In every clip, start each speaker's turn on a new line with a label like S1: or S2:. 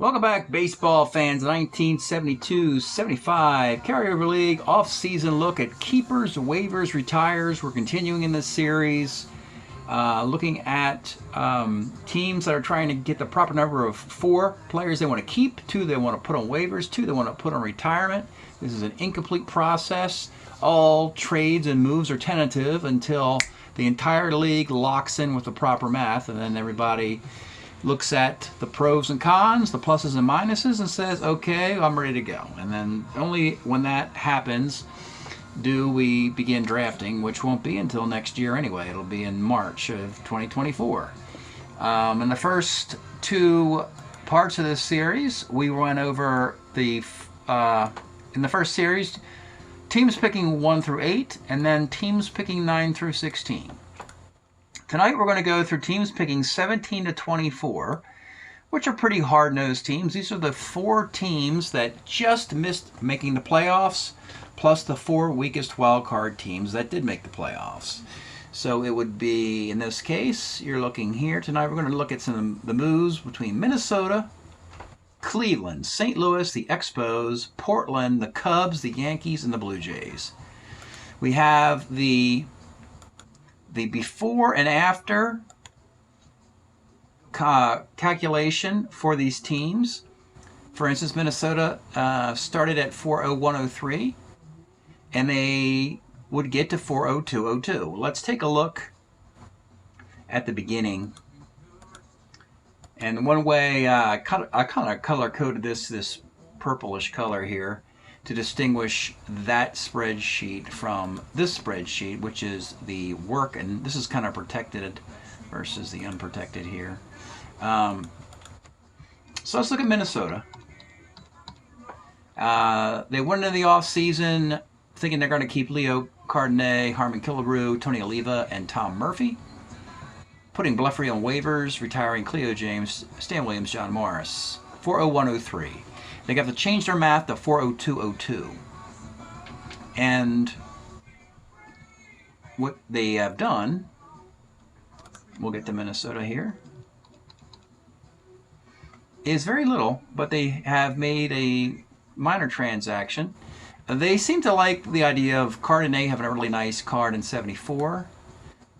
S1: Welcome back, baseball fans. 1972-75 Carryover League off-season look at keepers, waivers, retires. We're continuing in this series, looking at teams that are trying to get the proper number of 4 players they want to keep, 2 they want to put on waivers, 2 they want to put on retirement. This is an incomplete process. All trades and moves are tentative until the entire league locks in with the proper math, and then everybody looks at the pros and cons, the pluses and minuses, and says, okay, I'm ready to go. And then only when that happens do we begin drafting, which won't be until next year anyway. It'll be in March of 2024. In the first 2 parts of this series, we went over in the first series, teams picking 1 through 8, and then teams picking 9 through 16. Tonight we're going to go through teams picking 17 to 24, which are pretty hard-nosed teams. These are the 4 teams that just missed making the playoffs, plus the 4 weakest wild card teams that did make the playoffs. So it would be, in this case, you're looking here. Tonight we're going to look at some of the moves between Minnesota, Cleveland, St. Louis, the Expos, Portland, the Cubs, the Yankees, and the Blue Jays. We have the before and after calculation for these teams. For instance, Minnesota started at 40103, and they would get to 40202. Let's take a look at the beginning. And one way I kind of color coded this purplish color here to distinguish that spreadsheet from this spreadsheet, which is the work, and this is kind of protected versus the unprotected here. So let's look at Minnesota. They went into the offseason thinking they're going to keep Leo Cardenet, Harmon Killebrew, Tony Oliva, and Tom Murphy, putting Blefary on waivers, retiring Cleo James, Stan Williams, John Morris. 40103. They got to change their math to 40202. And what they have done, we'll get to Minnesota here, is very little, but they have made a minor transaction. They seem to like the idea of Cardenet having a really nice card in 74,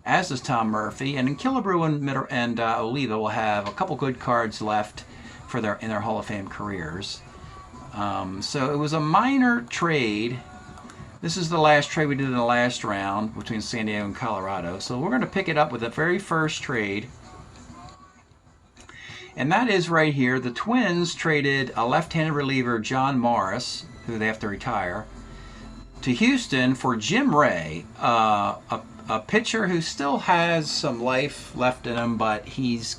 S1: as does Tom Murphy, and Killebrew and Oliva will have a couple good cards left for in their Hall of Fame careers. So it was a minor trade. This is the last trade we did in the last round between San Diego and Colorado. So we're going to pick it up with the very first trade. And that is right here. The Twins traded a left-handed reliever, John Morris, who they have to retire, to Houston for Jim Ray, a pitcher who still has some life left in him, but he's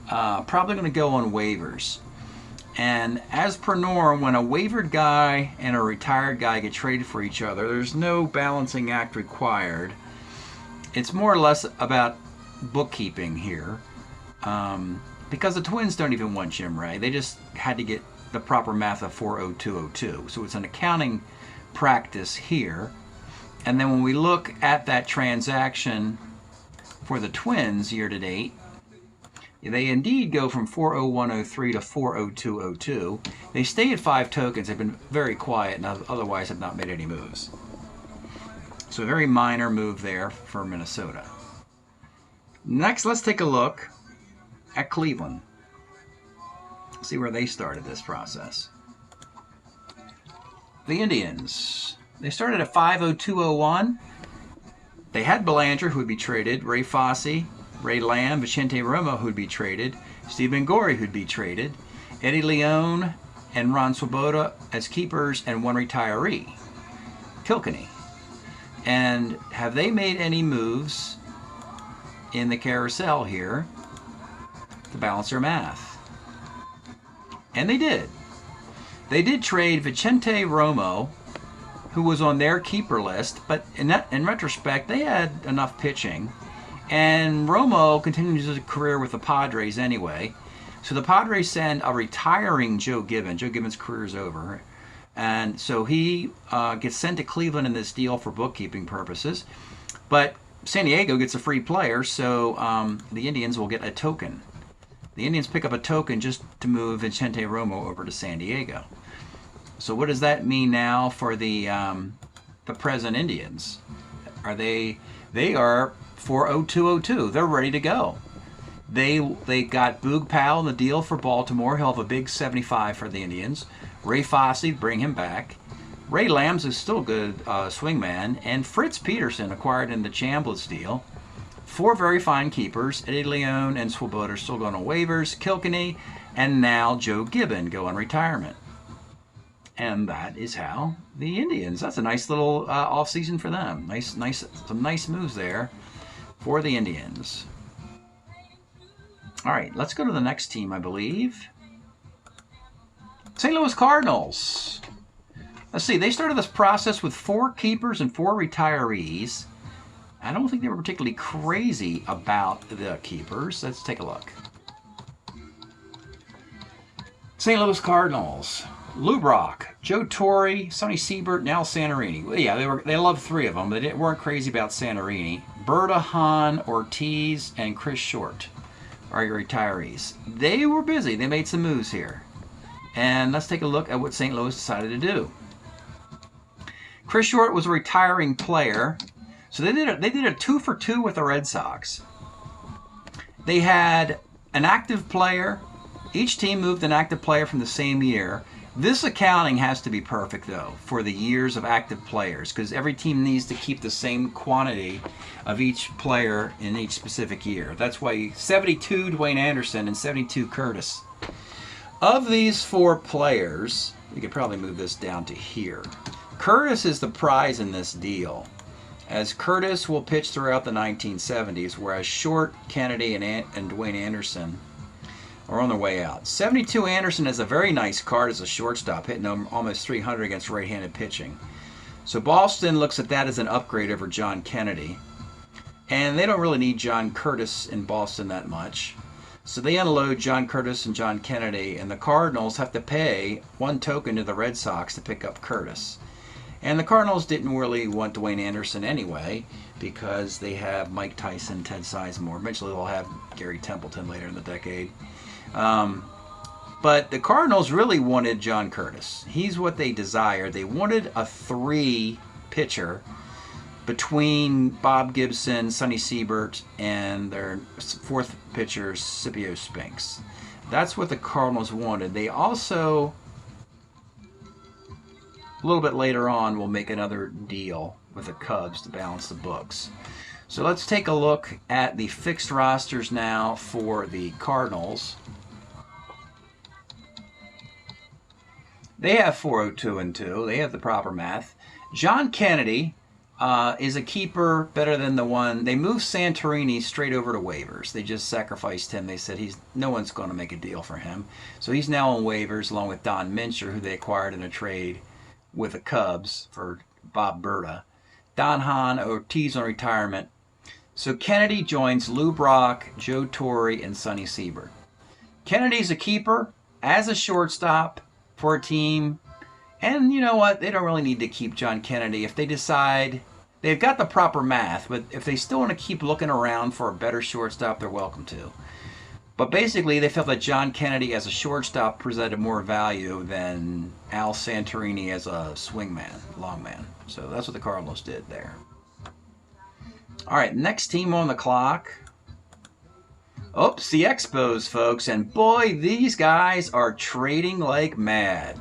S1: probably going to go on waivers. And as per norm, when a waivered guy and a retired guy get traded for each other, there's no balancing act required. It's more or less about bookkeeping here, because the Twins don't even want Jim Ray. They just had to get the proper math of 40202. So it's an accounting practice here. And then when we look at that transaction for the Twins year to date, they indeed go from 40103 to 40202. They stay at 5 tokens. They've been very quiet and otherwise have not made any moves. So a very minor move there for Minnesota. Next, let's take a look at Cleveland. See where they started this process. The Indians. They started at 50201. They had Belanger, who would be traded, Ray Fosse, Ray Lamb, Vicente Romo, who'd be traded, Stephen Gorey, who'd be traded, Eddie Leone and Ron Swoboda as keepers, and 1 retiree, Kilkenny. And have they made any moves in the carousel here to balance their math? And they did. They did trade Vicente Romo, who was on their keeper list, but in retrospect, they had enough pitching. And Romo continues his career with the Padres anyway. So the Padres send a retiring Joe Gibbons. Joe Gibbons' career is over. And so he gets sent to Cleveland in this deal for bookkeeping purposes. But San Diego gets a free player, so the Indians will get a token. The Indians pick up a token just to move Vicente Romo over to San Diego. So what does that mean now for the present Indians? They are 40202. They're ready to go. They got Boog Powell in the deal for Baltimore. He'll have a big 75 for the Indians. Ray Fosse, bring him back. Ray Lambs is still a good swingman. And Fritz Peterson, acquired in the Chambliss deal. 4 very fine keepers. Eddie Leon and Swoboda are still going on waivers. Kilkenny and now Joe Gibbon go on retirement. And that is how the Indians. That's a nice little offseason for them. Some nice moves there for the Indians. All right, let's go to the next team, I believe. St. Louis Cardinals. Let's see, they started this process with 4 keepers and 4 retirees. I don't think they were particularly crazy about the keepers. Let's take a look. St. Louis Cardinals. Lou Brock, Joe Torre, Sonny Siebert, and Al Santorini. Well, yeah, they loved 3 of them, but they weren't crazy about Santorini. Berta, Hahn, Ortiz, and Chris Short are your retirees. They were busy. They made some moves here. And let's take a look at what St. Louis decided to do. Chris Short was a retiring player, so they did a 2-for-2 with the Red Sox. They had an active player. Each team moved an active player from the same year. This accounting has to be perfect, though, for the years of active players, because every team needs to keep the same quantity of each player in each specific year. That's why 72 Dwayne Anderson and 72 Curtis. Of these 4 players, you could probably move this down to here. Curtis is the prize in this deal, as Curtis will pitch throughout the 1970s, whereas Short, Kennedy, and Dwayne Anderson are on their way out. 72 Anderson is a very nice card as a shortstop, hitting almost 300 against right-handed pitching. So Boston looks at that as an upgrade over John Kennedy. And they don't really need John Curtis in Boston that much. So they unload John Curtis and John Kennedy, and the Cardinals have to pay 1 token to the Red Sox to pick up Curtis. And the Cardinals didn't really want Dwayne Anderson anyway, because they have Mike Tyson, Ted Sizemore. Eventually they'll have Gary Templeton later in the decade. But the Cardinals really wanted John Curtis. He's what they desired. They wanted a 3 pitcher between Bob Gibson, Sonny Siebert, and their 4th pitcher, Scipio Spinks. That's what the Cardinals wanted. They also, a little bit later on, will make another deal with the Cubs to balance the books. So let's take a look at the fixed rosters now for the Cardinals. They have 402-2. They have the proper math. John Kennedy is a keeper better than the one. They moved Santorini straight over to waivers. They just sacrificed him. They said no one's going to make a deal for him. So he's now on waivers along with Don Mincher, who they acquired in a trade with the Cubs for Bob Berta. Don Hahn, Ortiz on retirement. So Kennedy joins Lou Brock, Joe Torre, and Sonny Siebert. Kennedy's a keeper as a shortstop for a team. And you know what? They don't really need to keep John Kennedy. If they decide, they've got the proper math, but if they still want to keep looking around for a better shortstop, they're welcome to. But basically, they felt that John Kennedy as a shortstop presented more value than Al Santorini as a swingman, longman. So that's what the Cardinals did there. All right, next team on the clock. Oops, the Expos, folks. And boy, these guys are trading like mad.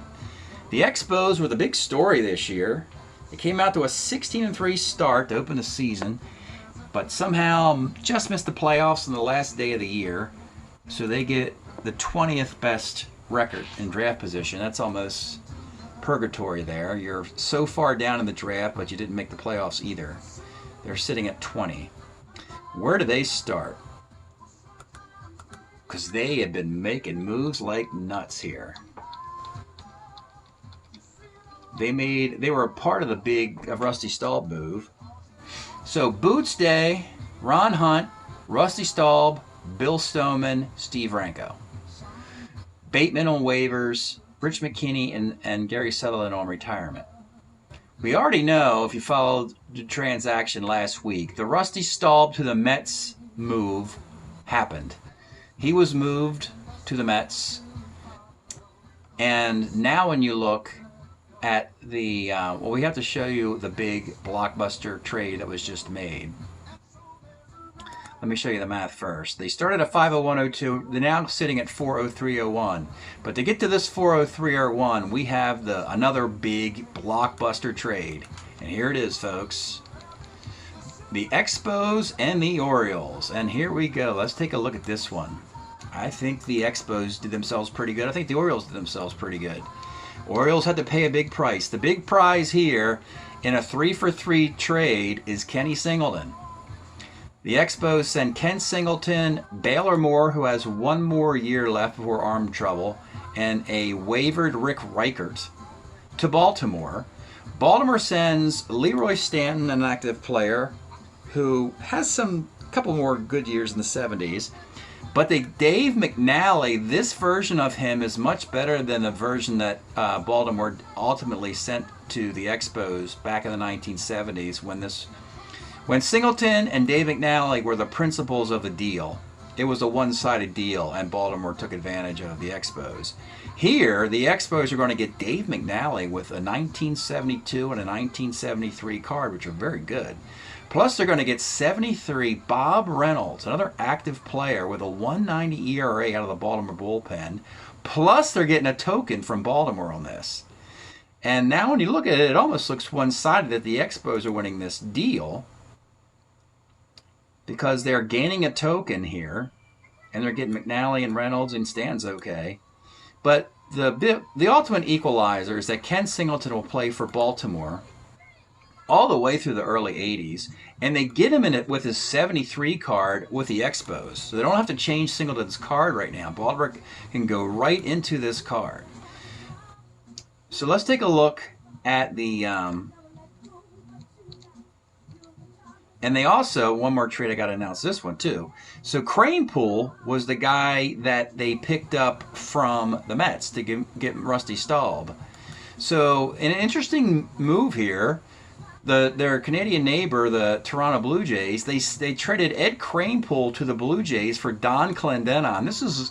S1: The Expos were the big story this year. They came out to a 16-3 start to open the season, but somehow just missed the playoffs on the last day of the year. So they get the 20th best record in draft position. That's almost purgatory there. You're so far down in the draft, but you didn't make the playoffs either. They're sitting at 20. Where do they start? Because they have been making moves like nuts here. They were a part of the big Rusty Staub move. So Boots Day, Ron Hunt, Rusty Staub, Bill Stoneman, Steve Ranko. Bateman on waivers, Rich McKinney and Gary Sutherland on retirement. We already know, if you followed the transaction last week, the Rusty Staub to the Mets move happened. He was moved to the Mets. And now when you look at the, well, we have to show you the big blockbuster trade that was just made. Let me show you the math first. They started at 501.02. They're now sitting at 403.01. But to get to this 403.01, we have another big blockbuster trade. And here it is, folks. The Expos and the Orioles. And here we go. Let's take a look at this one. I think the Expos did themselves pretty good. I think the Orioles did themselves pretty good. Orioles had to pay a big price. The big prize here in a 3-for-3 trade is Kenny Singleton. The Expos send Ken Singleton, Baylor Moore, who has one more year left before arm trouble, and a waivered Rick Reichert to Baltimore. Baltimore sends Leroy Stanton, an active player, who has couple more good years in the 70s. But Dave McNally, this version of him is much better than the version that Baltimore ultimately sent to the Expos back in the 1970s when Singleton and Dave McNally were the principals of the deal. It was a one-sided deal, and Baltimore took advantage of the Expos. Here, the Expos are going to get Dave McNally with a 1972 and a 1973 card, which are very good. Plus, they're going to get 73 Bob Reynolds, another active player with a 1.90 ERA out of the Baltimore bullpen. Plus, they're getting a token from Baltimore on this. And now when you look at it, it almost looks one-sided that the Expos are winning this deal, because they're gaining a token here, and they're getting McNally and Reynolds, and Stan's okay. But the ultimate equalizer is that Ken Singleton will play for Baltimore all the way through the early 80s, and they get him in it with his 73 card with the Expos. So they don't have to change Singleton's card right now. Baltimore can go right into this card. So let's take a look at the... And they also, one more trade, I got to announce this one too. So Kranepool was the guy that they picked up from the Mets to get Rusty Staub. So an interesting move here, their Canadian neighbor, the Toronto Blue Jays, they traded Ed Kranepool to the Blue Jays for Don Clendenon. This is,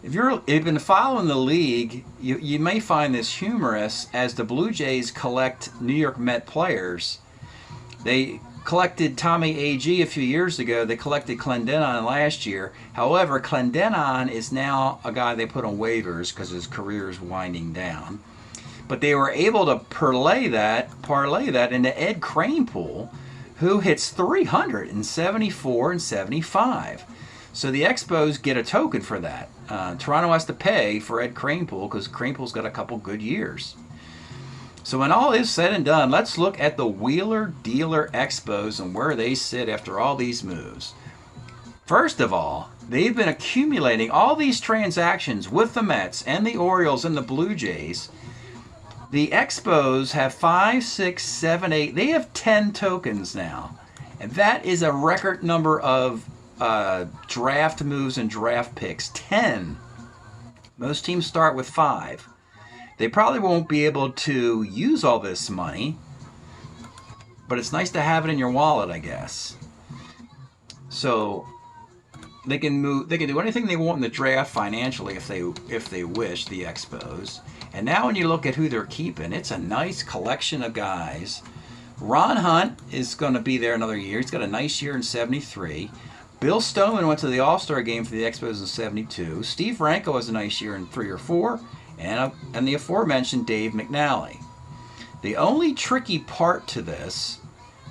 S1: if you've been following the league, you may find this humorous as the Blue Jays collect New York Met players. They collected Tommy A.G. a few years ago. They collected Clendenon last year. However, Clendenon is now a guy they put on waivers because his career is winding down. But they were able to parlay that into Ed Kranepool, who hits 374 and 75. So the Expos get a token for that. Toronto has to pay for Ed Kranepool because Kranepool's got a couple good years. So when all is said and done, let's look at the Wheeler Dealer Expos and where they sit after all these moves. First of all, they've been accumulating all these transactions with the Mets and the Orioles and the Blue Jays. The Expos have 5, 6, 7, 8. They have 10 tokens now. And that is a record number of draft moves and draft picks. 10. Most teams start with 5. They probably won't be able to use all this money, but it's nice to have it in your wallet, I guess. So they can do anything they want in the draft financially if they wish, the Expos. And now when you look at who they're keeping, it's a nice collection of guys. Ron Hunt is going to be there another year. He's got a nice year in 73. Bill Stoneman went to the All-Star game for the Expos in 72. Steve Franco has a nice year in 3 or 4. And the aforementioned Dave McNally. The only tricky part to this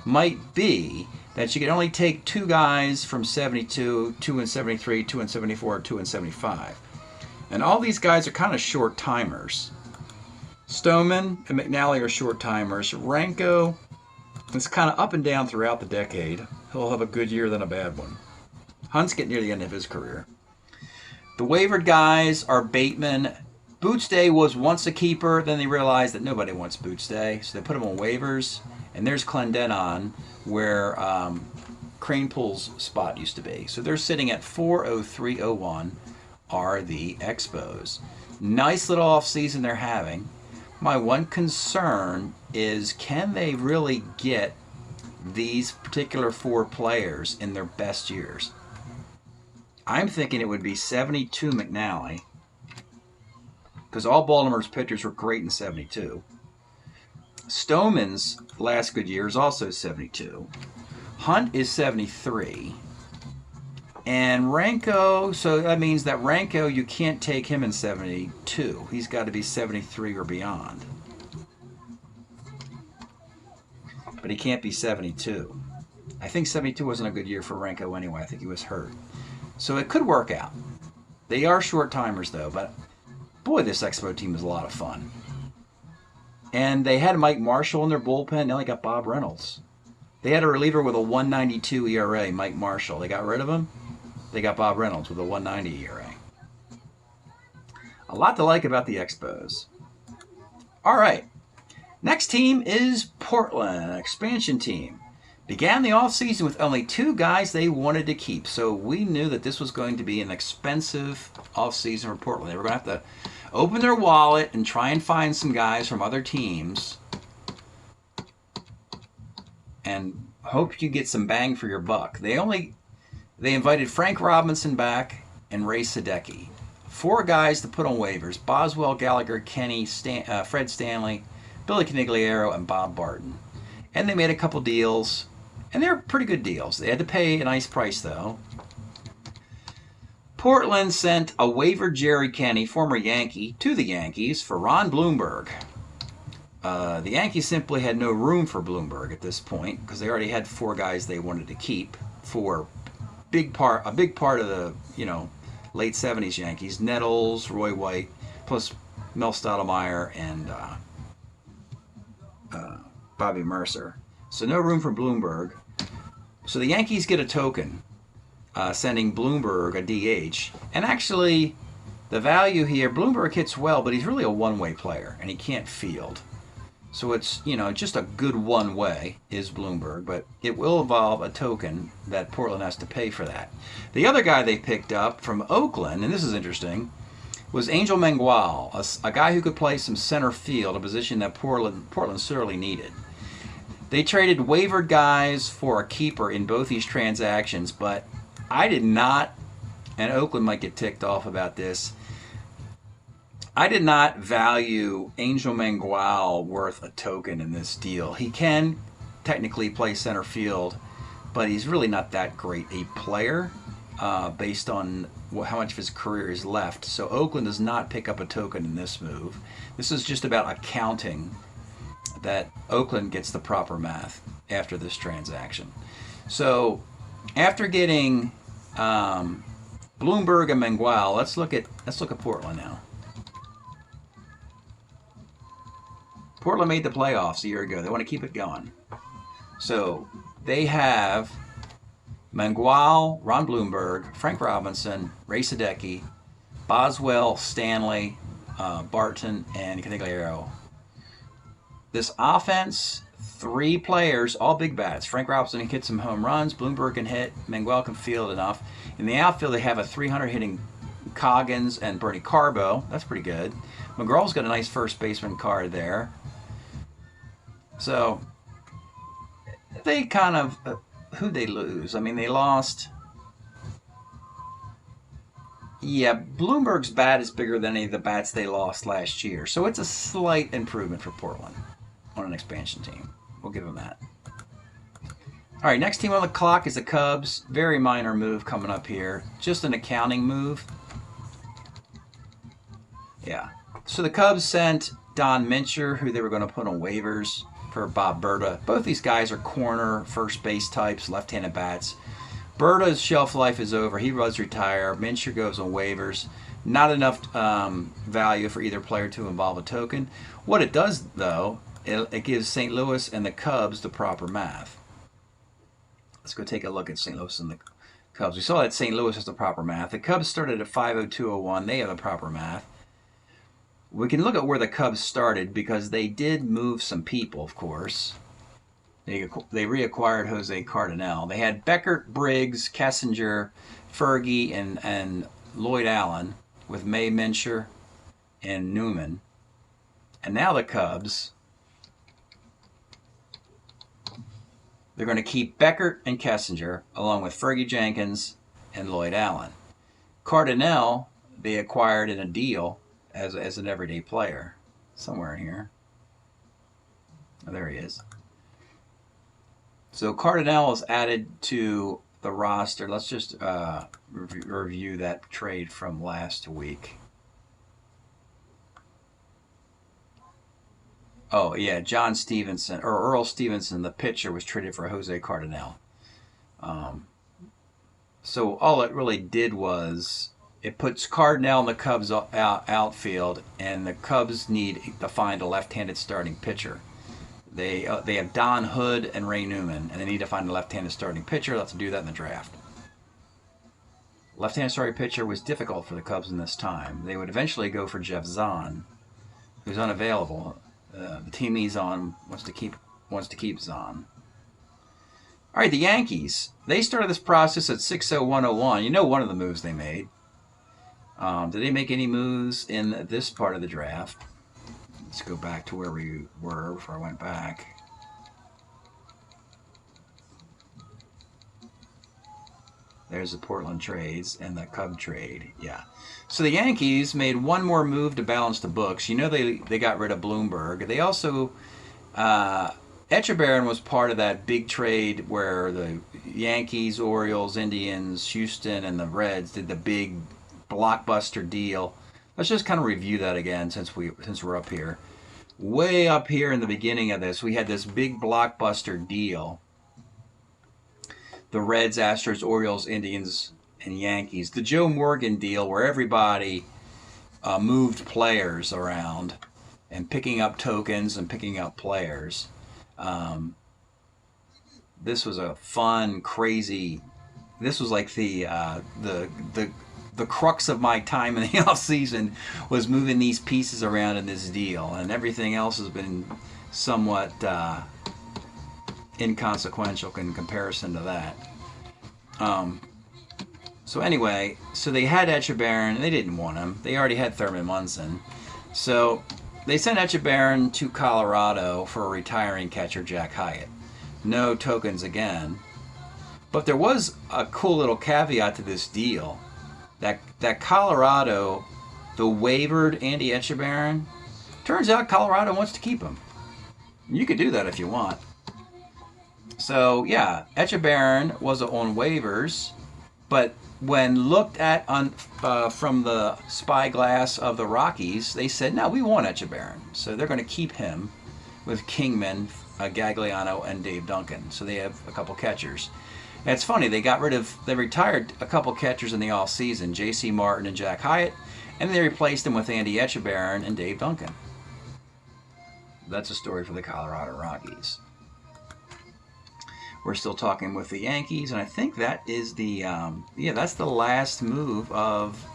S1: might be that you can only take 2 guys from 72, 2 in 73, 2 in 74, 2 in 75. And all these guys are kind of short timers. Stoneman and McNally are short timers. Franco is kind of up and down throughout the decade. He'll have a good year than a bad one. Hunt's getting near the end of his career. The wavered guys are Bateman. Boots Day was once a keeper, then they realized that nobody wants Boots Day, so they put him on waivers. And there's Clendenon, where Kranepool's spot used to be. So they're sitting at 403.01 are the Expos. Nice little offseason they're having. My one concern is, can they really get these particular 4 players in their best years? I'm thinking it would be 72 McNally, because all Baltimore's pitchers were great in 72. Stoneman's last good year is also 72. Hunt is 73. And Ranko, so that means that Ranko, you can't take him in 72. He's got to be 73 or beyond. But he can't be 72. I think 72 wasn't a good year for Ranko anyway. I think he was hurt. So it could work out. They are short timers though, but boy, this Expo team is a lot of fun. And they had Mike Marshall in their bullpen. Now they got Bob Reynolds. They had a reliever with a 1.92 ERA, Mike Marshall. They got rid of him. They got Bob Reynolds with a 1.90 ERA. A lot to like about the Expos. All right. Next team is Portland, an expansion team. Began the offseason with only 2 guys they wanted to keep. So we knew that this was going to be an expensive offseason for Portland. They were going to have to open their wallet and try and find some guys from other teams and hope you get some bang for your buck. They invited Frank Robinson back and Ray Sadecki. 4 guys to put on waivers: Boswell, Gallagher, Kenny, Fred Stanley, Billy Canigliaro, and Bob Barton. And they made a couple deals, and they're pretty good deals. They had to pay a nice price, though. Portland sent a waiver Jerry Kenny, former Yankee, to the Yankees for Ron Blomberg. The Yankees simply had no room for Blomberg at this point because they already had 4 guys they wanted to keep for a big part of the late 70s Yankees: Nettles, Roy White, plus Mel Stottlemyre and Bobby Mercer. So no room for Blomberg. So the Yankees get a token, sending Blomberg a DH. And actually, the value here, Blomberg hits well, but he's really a one-way player, and he can't field. So it's, just a good one-way is Blomberg, but it will involve a token that Portland has to pay for that. The other guy they picked up from Oakland, and this is interesting, was Angel Mangual, a guy who could play some center field, a position that Portland sorely needed. They traded waivered guys for a keeper in both these transactions, but I did not, and Oakland might get ticked off about this, I did not value Angel Mangual worth a token in this deal. He can technically play center field, but he's really not that great a player based on how much of his career is left. So Oakland does not pick up a token in this move. This is just about accounting that Oakland gets the proper math after this transaction. So after getting Blomberg and Mangual, let's look at Portland now. Portland made the playoffs a year ago. They want to keep it going. So they have Mangual, Ron Blomberg, Frank Robinson, Ray Sadecki, Boswell, Stanley, Barton, and Canigliaro. This offense, 3 players, all big bats. Frank Robinson can hit some home runs. Blomberg can hit. Mangual can field enough. In the outfield, they have a 300 hitting Coggins and Bernie Carbo. That's pretty good. McGraw's got a nice first baseman card there. So they kind of, who'd they lose? I mean, they lost. Yeah, Blomberg's bat is bigger than any of the bats they lost last year. So it's a slight improvement for Portland on an expansion team. We'll give them that. All right, next team on the clock is the Cubs. Very minor move coming up here. Just an accounting move. Yeah. So the Cubs sent Don Mincher, who they were going to put on waivers, for Bob Berta. Both these guys are corner, first base types, left-handed bats. Berta's shelf life is over. He was retired. Mincher goes on waivers. Not enough value for either player to involve a token. What it does, though, it gives St. Louis and the Cubs the proper math. Let's go take a look at St. Louis and the Cubs. We saw that St. Louis has the proper math. The Cubs started at 502.01. They have the proper math. We can look at where the Cubs started because they did move some people, of course. They reacquired Jose Cardinal. They had Beckert, Briggs, Kessinger, Fergie, and Lloyd Allen with May Mincher and Newman. And now the Cubs, they're going to keep Beckert and Kessinger along with Fergie Jenkins and Lloyd Allen. Cardinal, they acquired in a deal as an everyday player. Somewhere in here. Oh, there he is. So Cardinal is added to the roster. Let's just review that trade from last week. Oh, yeah, John Stevenson, or Earl Stevenson, the pitcher, was traded for Jose Cardinal. So all it really did was it puts Cardinal in the Cubs outfield, and the Cubs need to find a left-handed starting pitcher. They have Don Hood and Ray Newman, and they need to find a left-handed starting pitcher. Let's do that in the draft. Left-handed starting pitcher was difficult for the Cubs in this time. They would eventually go for Jeff Zahn, who's unavailable. The team he's on wants to keep Zahn. All right, the Yankees. They started this process at 60101. You know one of the moves they made. Did they make any moves in this part of the draft? Let's go back to where we were before I went back. There's the Portland trades and the Cub trade. Yeah. So the Yankees made one more move to balance the books. You know they got rid of Bloomberg. They also... Etchebarren was part of that big trade where the Yankees, Orioles, Indians, Houston, and the Reds did the big blockbuster deal. Let's just kind of review that again since we're up here. Way up here in the beginning of this, we had this big blockbuster deal. The Reds, Astros, Orioles, Indians, and Yankees. The Joe Morgan deal where everybody moved players around and picking up tokens and picking up players. This was a fun, crazy. This was like the crux of my time in the off season was moving these pieces around in this deal, and everything else has been somewhat inconsequential in comparison to that. So anyway, so they had Etchebarren. They didn't want him. They already had Thurman Munson. So they sent Etchebarren to Colorado for a retiring catcher, Jack Hyatt. No tokens again. But there was a cool little caveat to this deal. That Colorado, the waivered Andy Etchebarren, turns out Colorado wants to keep him. You could do that if you want. So, yeah, Etchebarren was on waivers, but when looked at from the spyglass of the Rockies, they said, no, we want Etchebarren. So they're going to keep him with Kingman, Gagliano, and Dave Duncan. So they have a couple catchers. And it's funny, they retired a couple catchers in the offseason, J.C. Martin and Jack Hyatt, and they replaced them with Andy Etchebarren and Dave Duncan. That's a story for the Colorado Rockies. We're still talking with the Yankees, and I think that is that's the last move of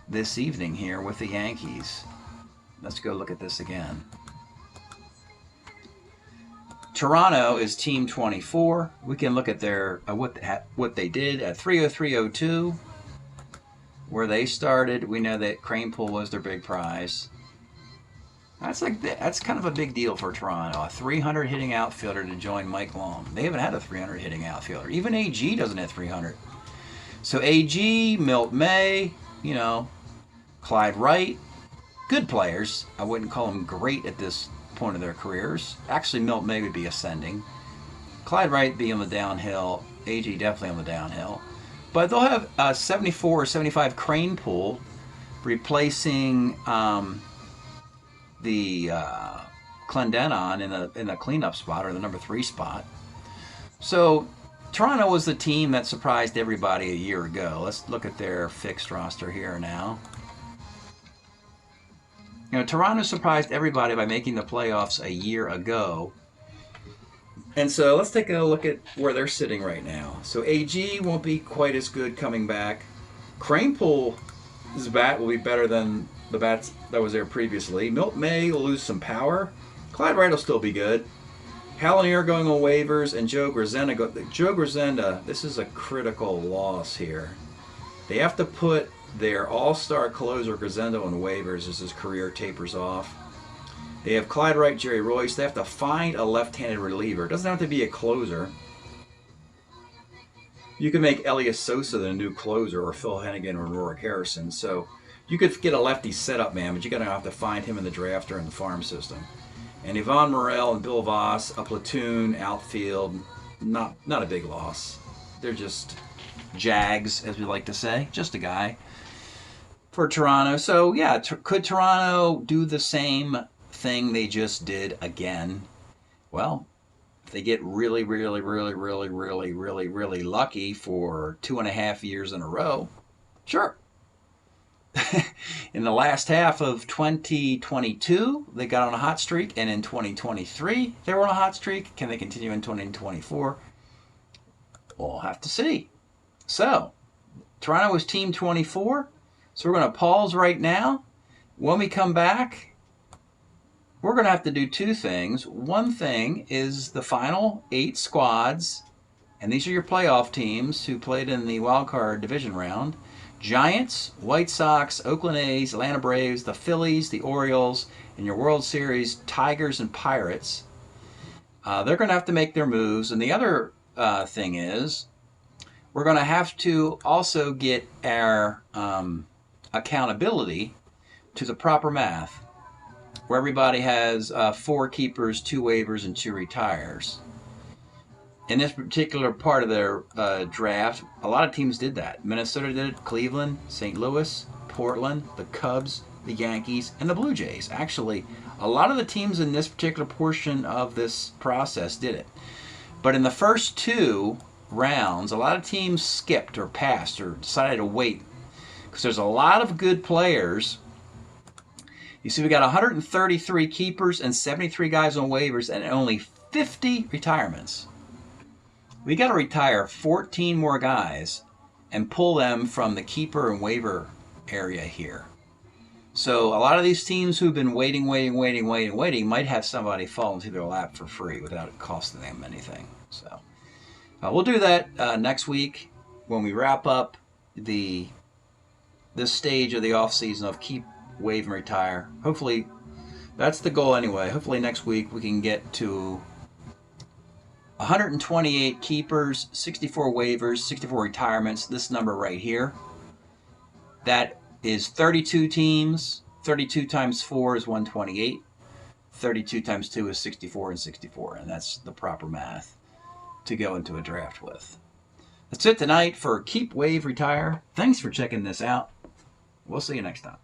S1: this evening here with the Yankees. Let's go look at this again. Toronto is team 24. We can look at their what they did at 30302, where they started. We know that Cranepool was their big prize. That's kind of a big deal for Toronto. A 300 hitting outfielder to join Mike Long. They haven't had a 300 hitting outfielder. Even AG doesn't have 300. So AG, Milt May, Clyde Wright, good players. I wouldn't call them great at this point of their careers. Actually, Milt May would be ascending. Clyde Wright be on the downhill. AG definitely on the downhill. But they'll have a 74 or 75 Cranepool replacing the Clendenon in the cleanup spot, or the number 3 spot. So Toronto was the team that surprised everybody a year ago. Let's look at their fixed roster here now. Toronto surprised everybody by making the playoffs a year ago. And so let's take a look at where they're sitting right now. So AG won't be quite as good coming back. Cranepool's bat will be better than the bats that was there previously. Milt May will lose some power. Clyde Wright will still be good. Hallinier going on waivers, and Joe Grisenda, this is a critical loss here. They have to put their all-star closer Grisenda on waivers as his career tapers off. They have Clyde Wright, Jerry Royce. They have to find a left-handed reliever. It doesn't have to be a closer. You can make Elias Sosa the new closer, or Phil Hennigan, or Rorik Harrison. So you could get a lefty setup man, but you're going to have to find him in the draft or in the farm system. And Yvonne Morel and Bill Voss, a platoon outfield, not a big loss. They're just Jags, as we like to say, just a guy for Toronto. So yeah, could Toronto do the same thing they just did again? Well, if they get really lucky for 2.5 years in a row, sure. In the last half of 2022, they got on a hot streak, and in 2023, they were on a hot streak. Can they continue in 2024? We'll have to see. So, Toronto was Team 24, so we're going to pause right now. When we come back, we're going to have to do two things. One thing is the final 8 squads, and these are your playoff teams who played in the wild card division round. Giants, White Sox, Oakland A's, Atlanta Braves, the Phillies, the Orioles, and your World Series Tigers and Pirates. They're going to have to make their moves. And the other thing is we're going to have to also get our accountability to the proper math, where everybody has 4 keepers, 2 waivers, and 2 retires. In this particular part of their draft, a lot of teams did that. Minnesota did it, Cleveland, St. Louis, Portland, the Cubs, the Yankees, and the Blue Jays. Actually, a lot of the teams in this particular portion of this process did it. But in the first 2 rounds, a lot of teams skipped or passed or decided to wait, because there's a lot of good players. You see, we got 133 keepers and 73 guys on waivers and only 50 retirements. We got to retire 14 more guys and pull them from the keeper and waiver area here. So a lot of these teams who've been waiting might have somebody fall into their lap for free without it costing them anything. So we'll do that next week when we wrap up this stage of the off season of keep, waive, and retire. Hopefully, that's the goal anyway. Hopefully next week we can get to 128 keepers, 64 waivers, 64 retirements. This number right here. That is 32 teams. 32 times 4 is 128. 32 times 2 is 64 and 64. And that's the proper math to go into a draft with. That's it tonight for Keep, Waive, Retire. Thanks for checking this out. We'll see you next time.